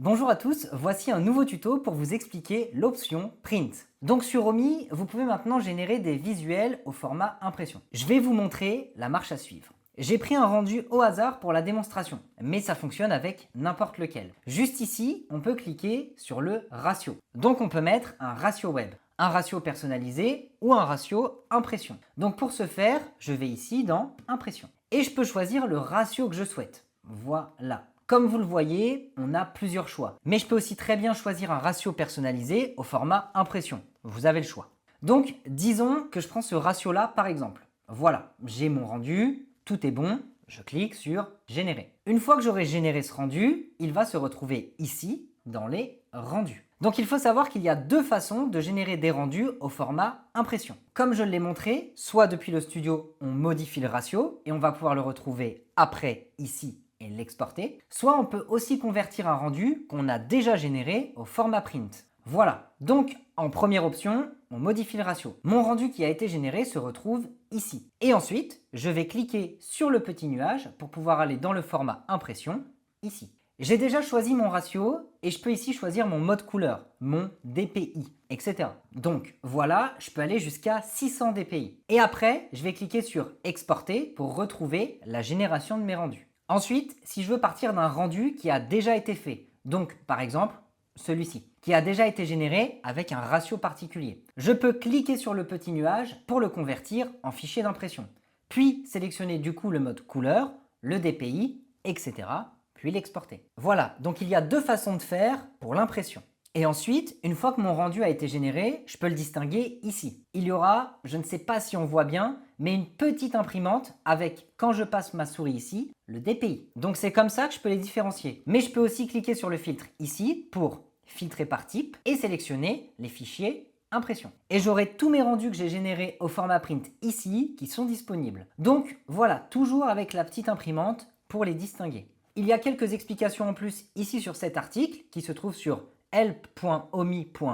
Bonjour à tous, voici un nouveau tuto pour vous expliquer l'option Print. Donc sur Omi, vous pouvez maintenant générer des visuels au format impression. Je vais vous montrer la marche à suivre. J'ai pris un rendu au hasard pour la démonstration, mais ça fonctionne avec n'importe lequel. Juste ici, on peut cliquer sur le ratio. Donc on peut mettre un ratio web, un ratio personnalisé ou un ratio impression. Donc pour ce faire, je vais ici dans impression. Et je peux choisir le ratio que je souhaite. Voilà. Comme vous le voyez, on a plusieurs choix. Mais je peux aussi très bien choisir un ratio personnalisé au format impression. Vous avez le choix. Donc, disons que je prends ce ratio-là par exemple. Voilà, j'ai mon rendu, tout est bon, je clique sur générer. Une fois que j'aurai généré ce rendu, il va se retrouver ici, dans les rendus. Donc il faut savoir qu'il y a deux façons de générer des rendus au format impression. Comme je l'ai montré, soit depuis le studio, on modifie le ratio et on va pouvoir le retrouver après ici et l'exporter, soit on peut aussi convertir un rendu qu'on a déjà généré au format print. Voilà, donc en première option, on modifie le ratio. Mon rendu qui a été généré se retrouve ici. Et ensuite, je vais cliquer sur le petit nuage pour pouvoir aller dans le format impression, ici. J'ai déjà choisi mon ratio et je peux ici choisir mon mode couleur, mon DPI, etc. Donc voilà, je peux aller jusqu'à 600 DPI. Et après, je vais cliquer sur exporter pour retrouver la génération de mes rendus. Ensuite, si je veux partir d'un rendu qui a déjà été fait, donc par exemple celui-ci, qui a déjà été généré avec un ratio particulier, je peux cliquer sur le petit nuage pour le convertir en fichier d'impression, puis sélectionner du coup le mode couleur, le DPI, etc., puis l'exporter. Voilà, donc il y a deux façons de faire pour l'impression. Et ensuite, une fois que mon rendu a été généré, je peux le distinguer ici. Il y aura, je ne sais pas si on voit bien, mais une petite imprimante avec, quand je passe ma souris ici, le DPI. Donc c'est comme ça que je peux les différencier. Mais je peux aussi cliquer sur le filtre ici pour filtrer par type et sélectionner les fichiers impression. Et j'aurai tous mes rendus que j'ai générés au format print ici qui sont disponibles. Donc voilà, toujours avec la petite imprimante pour les distinguer. Il y a quelques explications en plus ici sur cet article qui se trouve sur help.omi.so,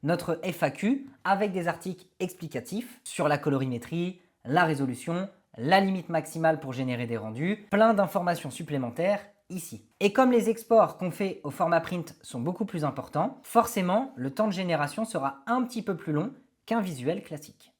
notre FAQ avec des articles explicatifs sur la colorimétrie, la résolution, la limite maximale pour générer des rendus, plein d'informations supplémentaires ici. Et comme les exports qu'on fait au format print sont beaucoup plus importants, forcément le temps de génération sera un petit peu plus long qu'un visuel classique.